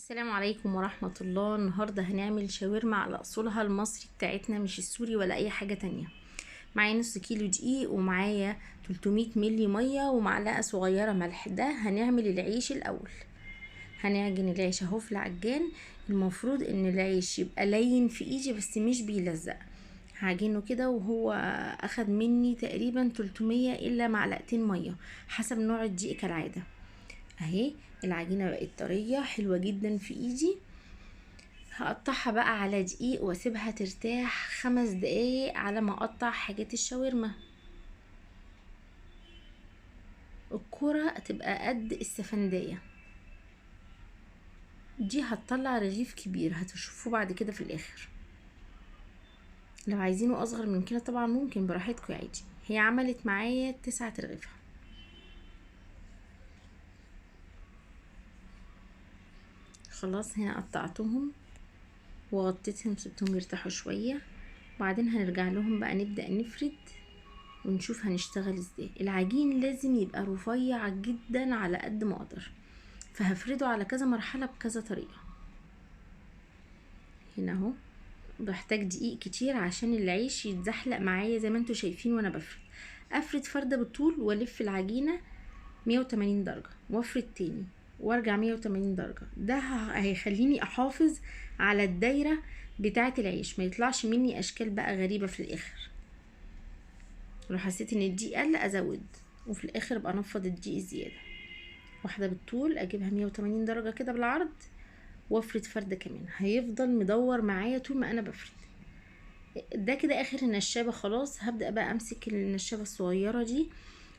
السلام عليكم ورحمة الله. النهاردة هنعمل شاورما على أصولها المصري بتاعتنا، مش السوري ولا أي حاجة تانية. معايا نص كيلو دقيق، ومعايا 300 ملي مية، ومعلقة صغيرة ملح. ده هنعمل العيش الأول. هنعجن العيش اهو في العجان. المفروض ان العيش يبقى لين في ايدي بس مش بيلزق. هعجنه كده، وهو اخد مني تقريبا 300 الا معلقتين مية حسب نوع الدقيق كالعادة. اهي العجينة بقت طرية حلوة جدا في ايدي. هقطعها بقى على دقيق واسيبها ترتاح 5 دقايق على ما اقطع حاجات الشاورما. الكرة تبقى قد السفندية دي. هتطلع رغيف كبير، هتشوفوه بعد كده في الاخر. لو عايزينه اصغر من كده طبعا ممكن براحتكم عادي. هي عملت معايا 9 رغيفة. خلاص هنا قطعتهم وغطيتهم، سبتهم يرتاحوا شوية، وبعدين هنرجع لهم بقى نبدأ نفرد ونشوف هنشتغل ازاي. العجين لازم يبقى رفيع جدا على قد ما اقدر، فهفرده على كذا مرحلة بكذا طريقة. هنا اهو بحتاج دقيق كتير عشان العيش يتزحلق معايا زي ما انتوا شايفين وانا بفرد. افرد فردة بالطول والف العجينة 180 درجة، وافرد تاني وارجع 180 درجة. ده هيخليني احافظ على الدايرة بتاعة العيش، ما يطلعش مني اشكال بقى غريبة في الاخر. لو حسيت ان الدقيق قل ازود، وفي الاخر ابقى انفض الدقيق الزيادة. واحدة بالطول اجيبها 180 درجة كده بالعرض، وافرد فردة كمان. هيفضل مدور معايا طول ما انا بفرد. ده كده اخر النشابة. خلاص هبدأ بقى امسك النشابة الصغيرة دي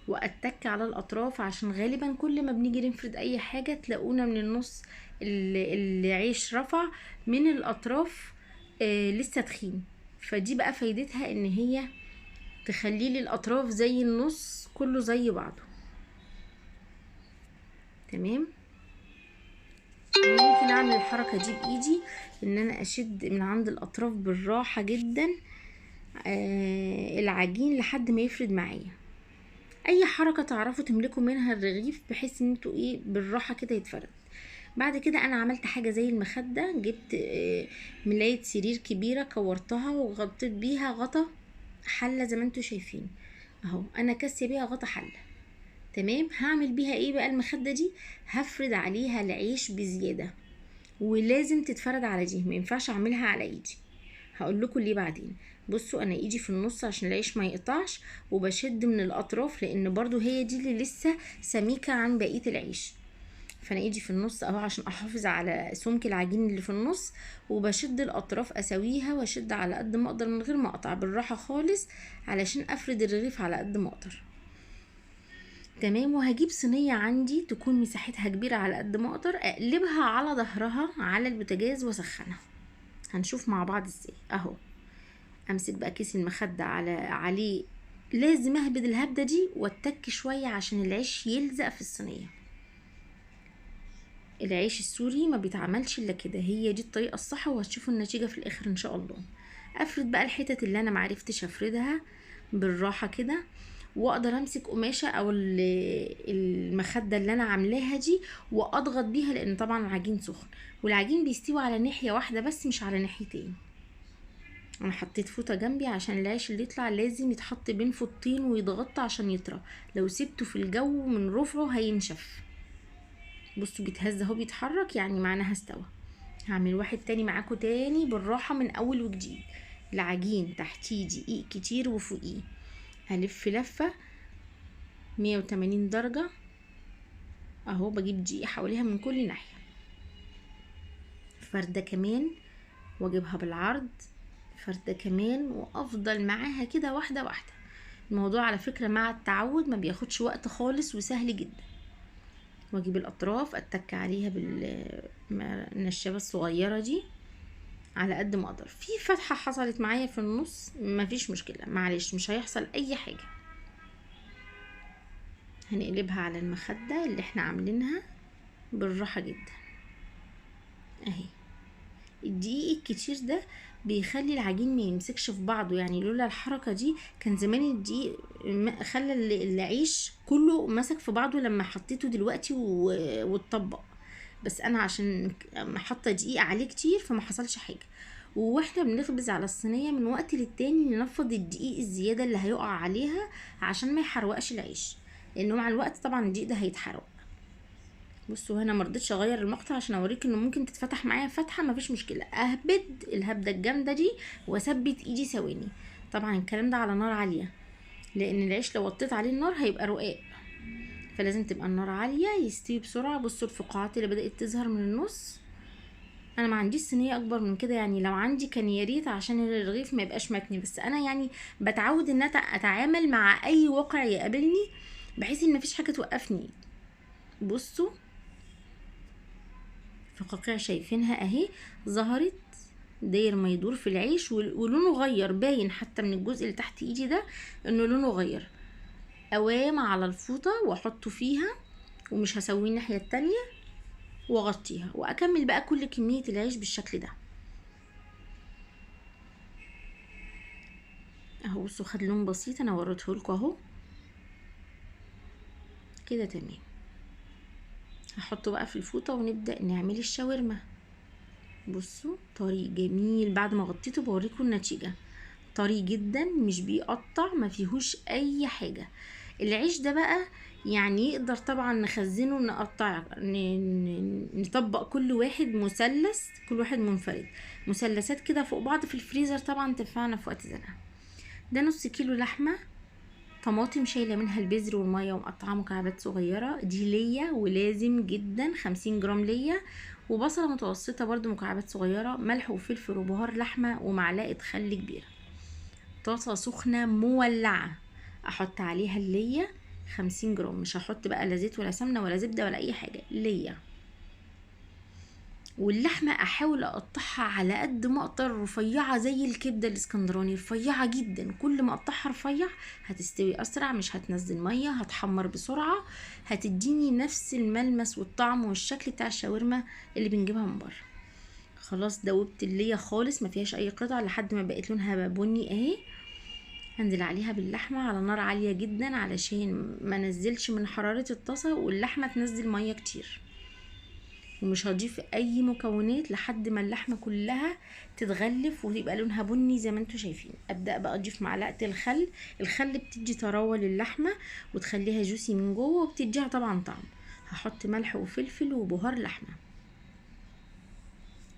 واتك على الاطراف، عشان غالبا كل ما بنيجي نفرد اي حاجة تلاقونا من النص العيش رفع، من الاطراف لسه تخين. فدي بقى فايدتها ان هي تخليلي الاطراف زي النص كله زي بعضه. تمام. ممكن اعمل الحركة دي بايدي، ان انا اشد من عند الاطراف بالراحة جدا العجين لحد ما يفرد معايا. اي حركة تعرفوا تملكوا منها الرغيف بحيث ان انتوا بالراحة كده يتفرد. بعد كده انا عملت حاجة زي المخدة. جبت ملاية سرير كبيرة، كورتها وغطيت بيها غطا حلة زي ما انتوا شايفين اهو. انا كاسية بيها غطا حلة. تمام. هعمل بيها ايه بقى المخدة دي؟ هفرد عليها العيش بزيادة، ولازم تتفرد على دي، ما ينفعش اعملها على ايدي. هقول لكم ليه بعدين. بصوا انا ايدي في النص عشان العيش ما يقطعش، وبشد من الاطراف لان برضو هي دي اللي لسه سميكة عن بقية العيش. فانا ايدي في النص اهو عشان احافظ على سمك العجين اللي في النص، وبشد الاطراف اسويها واشد على قد ما اقدر من غير ما اقطع، بالراحة خالص علشان افرد الرغيف على قد ما اقدر. تمام. وهجيب صينية عندي تكون مساحتها كبيرة على قد ما اقدر، اقلبها على ظهرها على البوتاجاز واسخنها. هنشوف مع بعض ازاي. اهو امسك بقى كيس المخدة عليه، لازم اهبد الهبدة دي واتك شوية عشان العيش يلزق في الصينية. العيش السوري ما بيتعملش الا كده، هي دي الطريقة الصح، وهتشوفوا النتيجة في الاخر ان شاء الله. افرد بقى الحتت اللي انا معرفتش افردها بالراحة كده، واقدر امسك قماشة او المخدة اللي انا عاملاها دي واضغط بيها، لان طبعا العجين سخن، والعجين بيستوي على ناحية واحدة بس مش على ناحيتين. انا حطيت فوطة جنبي عشان العيش اللي يطلع لازم يتحط بين فوطين ويتغطى عشان يطرى. لو سبته في الجو من رفعه هينشف. بصوا بيتهز اهو بيتحرك، يعني معناها استوى. هعمل واحد تاني معاكم تاني بالراحة من اول وجديد. العجين تحتيه دقيق كتير وفوقيه. هلف لفة 180 درجة اهو، بجيب دقيق حواليها من كل ناحية. فردة كمان واجيبها بالعرض، فردة كمان، وافضل معاها كده واحدة واحدة. الموضوع على فكرة مع التعود ما بياخدش وقت خالص وسهل جدا. واجيب الاطراف اتك عليها بالنشابة الصغيرة دي على قد ما اقدر. في فتحة حصلت معايا في النص مفيش مشكلة، معلش مش هيحصل اي حاجة. هنقلبها على المخدة اللي احنا عاملينها بالراحة جدا اهي. الدقيق الكتير ده بيخلي العجين ما يمسكش في بعضه، يعني لولا الحركة دي كان زمان الدقيق خلى العيش كله مسك في بعضه لما حطيته دلوقتي واتطبق. بس انا عشان حاطه دقيق عليه كتير فما حصلش حاجه. واحنا بنخبز على الصينيه من وقت للتاني ننفض الدقيق الزياده اللي هيقع عليها عشان ما يحرقش العيش، لانه مع الوقت طبعا الدقيق ده هيتحرق. بصوا هنا مرضتش اغير المقطع عشان اوريك انه ممكن تتفتح معايا فتحه، مفيش مشكله، اهبد الهبده الجامده دي واثبت ايدي ثواني. طبعا الكلام ده على نار عاليه، لان العيش لو وطيت عليه النار هيبقى رقاق، فلازم تبقى النار عاليه يستوي بسرعه. بصوا الفقاعات اللي بدات تظهر من النص. انا ما عنديش صينيه اكبر من كده، يعني لو عندي كان يا ريت عشان الرغيف ما يبقاش متني، بس انا يعني بتعود ان اتعامل مع اي واقع يقابلني بحيث ان مفيش حاجه توقفني. بصوا فقاقيع شايفينها اهي ظهرت داير ما يدور في العيش، ولونه غير، باين حتى من الجزء اللي تحت ايدي ده انه لونه غير. اوام على الفوطه واحطه فيها، ومش هسويه الناحيه التانية، واغطيها واكمل بقى كل كميه العيش بالشكل ده اهو. بصوا خد لون بسيط، انا وريته لكم اهو كده تمام. هحطه بقى في الفوطه ونبدا نعمل الشاورما. بصوا طري جميل، بعد ما غطيته بوريكم النتيجه. طري جدا مش بيقطع، ما فيهوش اي حاجه. العيش ده بقى يعني يقدر طبعا نخزنه، نقطع نطبق كل واحد مثلث، كل واحد منفرد، مثلثات كده فوق بعض في الفريزر، طبعا تنفعنا في وقت زنقه. ده نص كيلو لحمه، طماطم شايله منها البذر والميه ومقطعه مكعبات صغيره، دي ليا ولازم جدا 50 جرام ليا، وبصله متوسطه برضو مكعبات صغيره، ملح وفلفل وبهار لحمه ومعلقه خل كبيره. طاسه سخنه مولعه احط عليها الليا 50 جرام، مش هحط بقى لا زيت ولا سمنه ولا زبده ولا اي حاجه، ليا. واللحمه احاول اقطعها على قد ما اقدر رفيعه زي الكبده الاسكندراني، رفيعه جدا، كل ما اقطعها رفيع هتستوي اسرع، مش هتنزل ميه، هتحمر بسرعه، هتديني نفس الملمس والطعم والشكل بتاع الشاورما اللي بنجيبها من بره. خلاص دوبت الليا خالص، ما فيهاش اي قطع لحد ما بقت لونها بني اهي. هنزل عليها باللحمه على نار عاليه جدا علشان ما نزلش من حراره الطاسه واللحمه تنزل ميه كتير، ومش هضيف اي مكونات لحد ما اللحمه كلها تتغلف ويبقى لونها بني زي ما انتم شايفين. ابدا بقى اضيف معلقه الخل. الخل بتدي طراوه للحمه وتخليها جوسي من جوه وبتديها طبعا طعم. هحط ملح وفلفل وبهار لحمه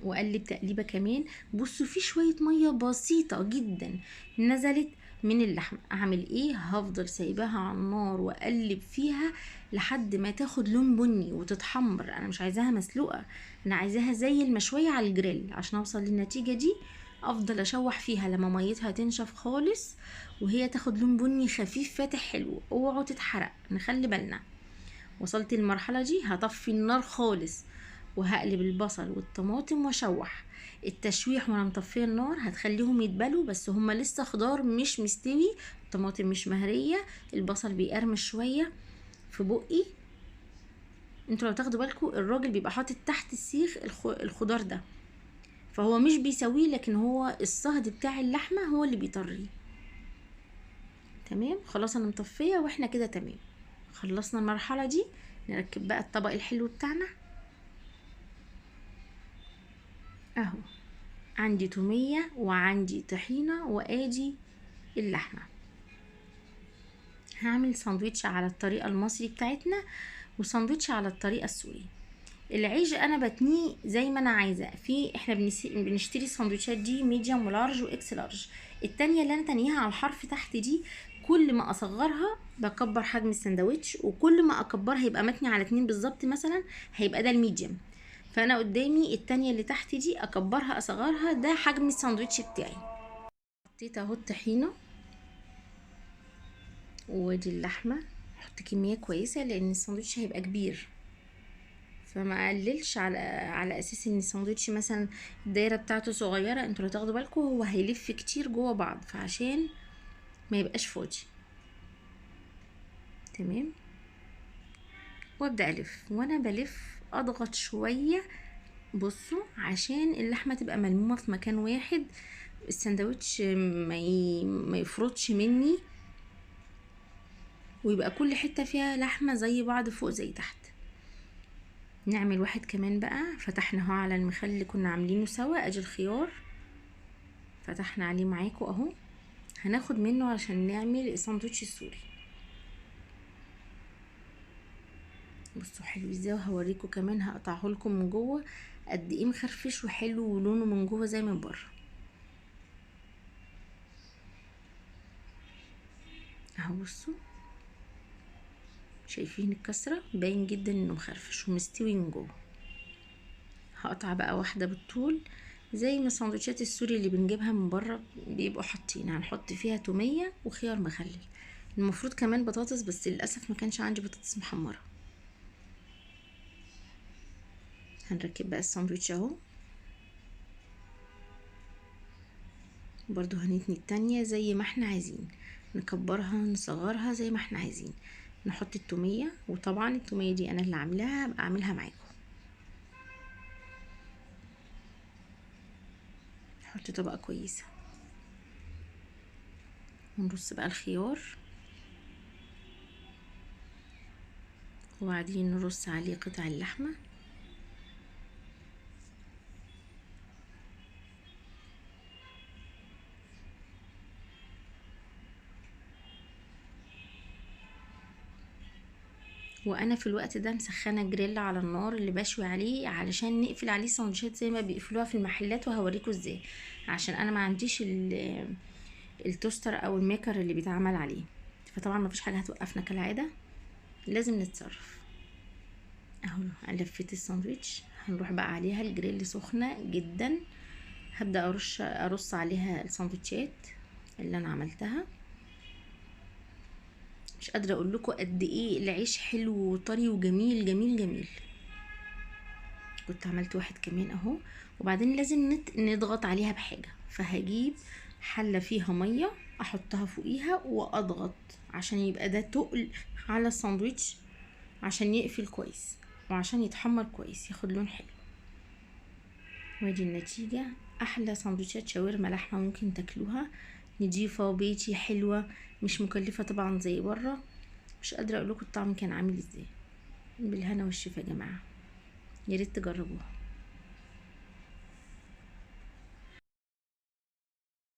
واقلب تقليبه كمان. بصوا في شويه ميه بسيطه جدا نزلت من اللحمه، اعمل ايه؟ هفضل سايباها على النار واقلب فيها لحد ما تاخد لون بني وتتحمر. انا مش عايزاها مسلوقه، انا عايزاها زي المشويه على الجريل. عشان اوصل للنتيجه دي افضل اشوح فيها لما ميتها تنشف خالص وهي تاخد لون بني خفيف فاتح حلو. اوعوا تتحرق، نخلي بالنا. وصلت المرحله دي هطفي النار خالص وهقلب البصل والطماطم واشوح. التشويح وانا مطفيه النار هتخليهم يتبلوا، بس هما لسه خضار مش مستوي، الطماطم مش مهريه، البصل بيقرمش شويه في بقي. انتوا لو تاخدوا بالكم الراجل بيبقى حاطط تحت السيخ الخضار ده، فهو مش بيسويه، لكن هو الصهد بتاع اللحمه هو اللي بيطريه. تمام خلاص انا مطفيه واحنا كده تمام. خلصنا المرحله دي، نركب بقى الطبق الحلو بتاعنا اهو. عندي تومية وعندي طحينة وادي اللحمة. هعمل ساندويتش على الطريقة المصري بتاعتنا وساندويتش على الطريقة السوري. العيش انا بتنيه زي ما انا عايزة. في احنا بنشتري الساندويتشات دي ميديوم ولارج واكس لارج. التانية اللي انا تانيها على الحرف تحت دي، كل ما اصغرها بكبر حجم الساندويتش، وكل ما اكبرها يبقى متني على 2 بالظبط مثلا هيبقى ده الميديوم. فانا قدامي التانية اللي تحت دي اكبرها اصغرها، ده حجم الساندوتش بتاعي. حطيت اهو الطحينة ودي اللحمة. احط كمية كويسة لان الساندوتش هيبقى كبير، فما اقللش على اساس ان الساندوتش مثلا الدايرة بتاعته صغيرة. انتوا لو تاخدوا بالكم هو هيلف كتير جوه بعض، فعشان ما يبقاش فاضي. تمام. وابدأ الف، وانا بلف اضغط شوية. بصوا عشان اللحمة تبقى ملمومة في مكان واحد، الساندوتش ما يفرطش مني، ويبقى كل حتة فيها لحمة زي بعض فوق زي تحت. نعمل واحد كمان بقى. فتحنا اهو على المخلل اللي كنا عاملينه سوا، ادي الخيار فتحنا عليه معاكم اهو. هناخد منه عشان نعمل الساندوتش السوري. بصوا حلو ازاي، وهوريكم كمان هقطعه لكم من جوه قد ايه مخرفش وحلو ولونه من جوه زي من بره اهو. بصوا شايفين الكسره، باين جدا انه مخرفش ومستوي من جوه. هقطع بقى واحده بالطول زي ما سندوتشات السوري اللي بنجيبها من بره بيبقوا حاطين. هنحط فيها توميه وخيار مخلل، المفروض كمان بطاطس بس للاسف ما كانش عندي بطاطس محمره. هنركب بقى الساندوتش اهو. برضو هنتني التانية زي ما احنا عايزين، نكبرها نصغرها زي ما احنا عايزين. نحط التومية، وطبعا التومية دي انا اللي عاملاها، هبقى اعملها معاكم. نحط طبقة كويسة ونرص بقى الخيار، وبعدين نرص عليه قطع اللحمة. وانا في الوقت ده مسخنه جريل على النار اللي بشوي عليه علشان نقفل عليه سندوتشات زي ما بيقفلوها في المحلات، وهوريكم ازاي. عشان انا ما عنديش التوستر او الميكر اللي بيتعمل عليه، فطبعا ما فيش حاجه هتوقفنا كالعاده، لازم نتصرف. اهو لفيت الساندوتش. هنروح بقى عليها الجريل سخنه جدا، هبدا ارص عليها الساندوتشات اللي انا عملتها. مش قادره اقول لكم قد ايه العيش حلو وطري وجميل جميل جميل. كنت عملت واحد كمان اهو. وبعدين لازم نضغط عليها بحاجه، فهجيب حله فيها ميه احطها فوقيها واضغط عشان يبقى ده تقل على الساندوتش، عشان يقفل كويس وعشان يتحمر كويس ياخد لون حلو. وادي النتيجة، احلى سندوتشات شاورما لحمة ممكن تاكلوها، نضيفة وبيتي حلوة، مش مكلفة طبعا زي بره. مش قادرة اقولكم الطعم كان عامل ازاي. بالهنا والشفا يا جماعة، ياريت تجربوها.